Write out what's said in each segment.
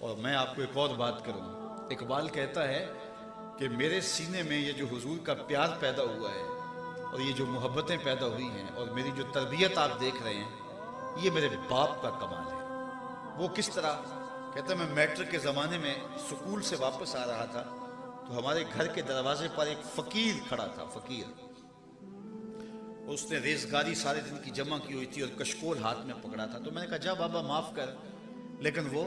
اور میں آپ کو ایک اور بات کروں. اقبال کہتا ہے کہ میرے سینے میں یہ جو حضور کا پیار پیدا ہوا ہے اور یہ جو محبتیں پیدا ہوئی ہیں اور میری جو تربیت آپ دیکھ رہے ہیں، یہ میرے باپ کا کمال ہے. وہ کس طرح؟ کہتا ہے میں میٹرک کے زمانے میں سکول سے واپس آ رہا تھا تو ہمارے گھر کے دروازے پر ایک فقیر کھڑا تھا. فقیر، اس نے ریزگاری سارے دن کی جمع کی ہوئی تھی اور کشکول ہاتھ میں پکڑا تھا. تو میں نے کہا جا بابا معاف کر، لیکن وہ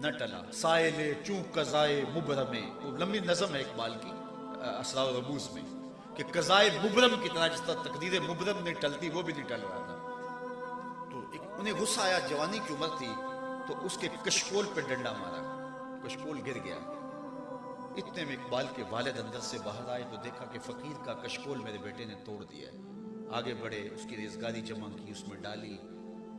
نہ ٹلا. سائل چوں قضائے مبرم، وہ لمبی نظم ہے اقبال کی اسرار و رموز میں، کہ قضائے مبرم کی طرح جس طرح تقدیر مبرم نہیں ٹلتی، وہ بھی نہیں ٹل رہا تھا. تو انہیں غصہ آیا، جوانی کی عمر تھی، تو اس کے کشکول پہ ڈنڈا مارا، کشکول گر گیا. اتنے میں اقبال کے والد اندر سے باہر آئے تو دیکھا کہ فقیر کا کشکول میرے بیٹے نے توڑ دیا ہے. آگے بڑھے، اس کی ریزگاری جمع کی، اس میں ڈالی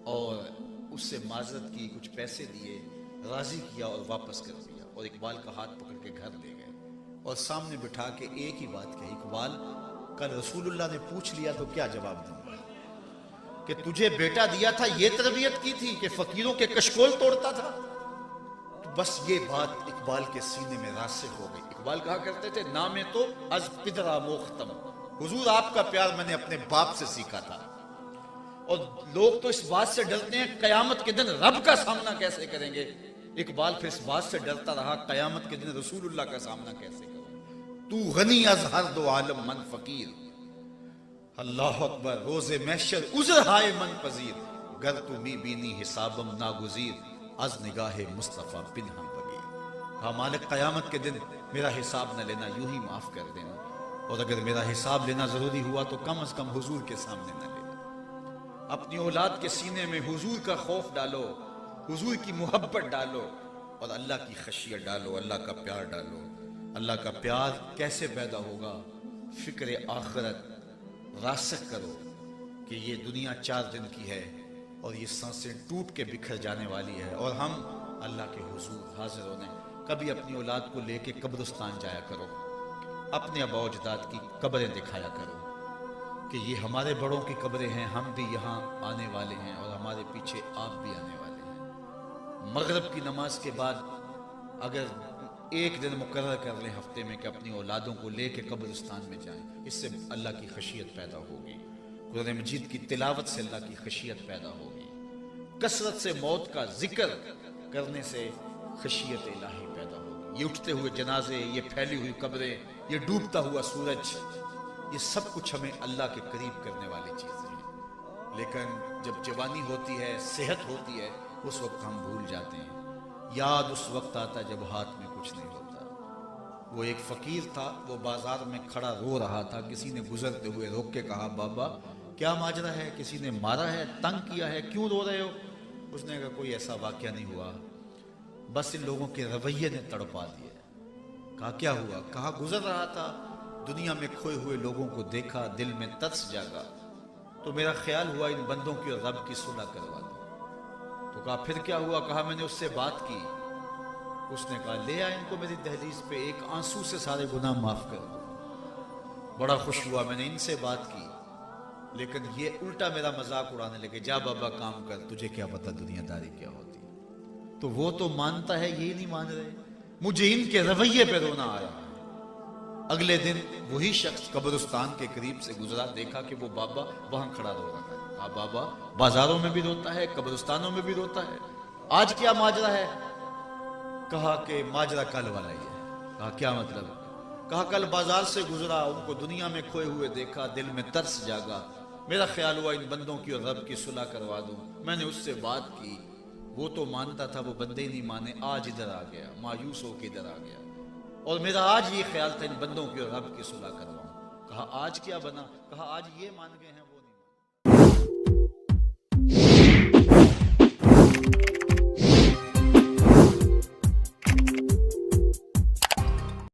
اور اس سے معذرت کی، کچھ پیسے دیے، راضی کیا اور واپس کر دیا. اور اقبال کا ہاتھ پکڑ کے گھر لے گئے اور سامنے بٹھا کے ایک ہی بات کہی، اقبال کل رسول اللہ نے پوچھ لیا تو کیا جواب دوں گا کہ تجھے بیٹا دیا تھا یہ تربیت کی تھی کہ فقیروں کے کشکول توڑتا تھا؟ تو بس یہ بات اقبال کے سینے میں راسخ ہو گئی. اقبال کہا کرتے تھے نام تو از پدرا موختم، حضور آپ کا پیار میں نے اپنے باپ سے سیکھا تھا. اور لوگ تو اس بات سے ڈرتے ہیں قیامت کے دن رب کا سامنا کیسے کریں گے. اقبال پھر اس بات سے ڈرتا رہا قیامت کے دن رسول اللہ کا سامنا کیسے کروں. تو غنی از ہر دو عالم من فقیر، اللہ اکبر روز محشر عذر ہائے من پذیر، گر تو می بینی حسابم ناگزیر، از نگاہ مصطفیٰ پنہم بگیر. کہا مالک قیامت کے دن میرا حساب نہ لینا، یوں ہی معاف کر دینا، اور اگر میرا حساب لینا ضروری ہوا تو کم از کم حضور کے سامنے نہ لینا. اپنی اولاد کے سینے میں حضور کا خوف ڈالو، حضور کی محبت ڈالو اور اللہ کی خشیت ڈالو، اللہ کا پیار ڈالو. اللہ کا پیار کیسے پیدا ہوگا؟ فکر آخرت راسخ کرو کہ یہ دنیا 4 دن کی ہے اور یہ سانسیں ٹوٹ کے بکھر جانے والی ہے، اور ہم اللہ کے حضور حاضر ہونے. کبھی اپنی اولاد کو لے کے قبرستان جایا کرو، اپنے آباء و اجداد کی قبریں دکھایا کرو کہ یہ ہمارے بڑوں کی قبریں ہیں، ہم بھی یہاں آنے والے ہیں اور ہمارے پیچھے آپ بھی آنے والے ہیں. مغرب کی نماز کے بعد اگر ایک دن مقرر کر لیں ہفتے میں کہ اپنی اولادوں کو لے کے قبرستان میں جائیں، اس سے اللہ کی خشیت پیدا ہوگی. قرآن مجید کی تلاوت سے اللہ کی خشیت پیدا ہوگی. کثرت سے موت کا ذکر کرنے سے خشیت الہی پیدا ہوگی. یہ اٹھتے ہوئے جنازے، یہ پھیلی ہوئی قبریں، یہ ڈوبتا ہوا سورج، یہ سب کچھ ہمیں اللہ کے قریب کرنے والی چیزیں ہیں. لیکن جب جوانی ہوتی ہے، صحت ہوتی ہے، اس وقت ہم بھول جاتے ہیں. یاد اس وقت آتا جب ہاتھ میں کچھ نہیں ہوتا. وہ ایک فقیر تھا، وہ بازار میں کھڑا رو رہا تھا. کسی نے گزرتے ہوئے روک کے کہا بابا کیا ماجرا ہے؟ کسی نے مارا ہے، تنگ کیا ہے، کیوں رو رہے ہو؟ اس نے کہا کوئی ایسا واقعہ نہیں ہوا، بس ان لوگوں کے رویے نے تڑپا دیا. کہا کیا ہوا؟ کہا گزر رہا تھا، دنیا میں کھوئے ہوئے لوگوں کو دیکھا، دل میں ترس جاگا، تو میرا خیال ہوا ان بندوں کی اور رب کی صلح کروا دوں. تو کہا پھر کیا ہوا؟ کہا میں نے اس سے بات کی. اس نے کہا لے آ ان کو میری دہلیز پہ، ایک آنسو سے سارے گناہ معاف کر دو. بڑا خوش ہوا، میں نے ان سے بات کی، لیکن یہ الٹا میرا مذاق اڑانے لگے. جا بابا کام کر، تجھے کیا پتا دنیا داری کیا ہوتی. تو وہ تو مانتا ہے، یہ نہیں مان رہے. مجھے ان کے رویے پہ رونا آ رہا ہے. اگلے دن وہی شخص قبرستان کے قریب سے گزرا، دیکھا کہ وہ بابا وہاں کھڑا رو رہا ہے. کہا بابا بازاروں میں بھی روتا ہے، قبرستانوں میں بھی روتا ہے، آج کیا ماجرا ہے؟ کہا کہ ماجرا کل والا ہی ہے. کہا کیا مطلب؟ کہا کل بازار سے گزرا، ان کو دنیا میں کھوئے ہوئے دیکھا، دل میں ترس جاگا، میرا خیال ہوا ان بندوں کی اور رب کی صلح کروا دوں. میں نے اس سے بات کی، وہ تو مانتا تھا، وہ بندے ہی نہیں مانے. آج ادھر آ گیا، مایوس ہو کے ادھر آ گیا، اور میرا آج یہ خیال تھا ان بندوں کی اور رب کی صلح کرواؤں. کہا آج کیا بنا؟ کہا آج یہ مان گئے ہیں وہ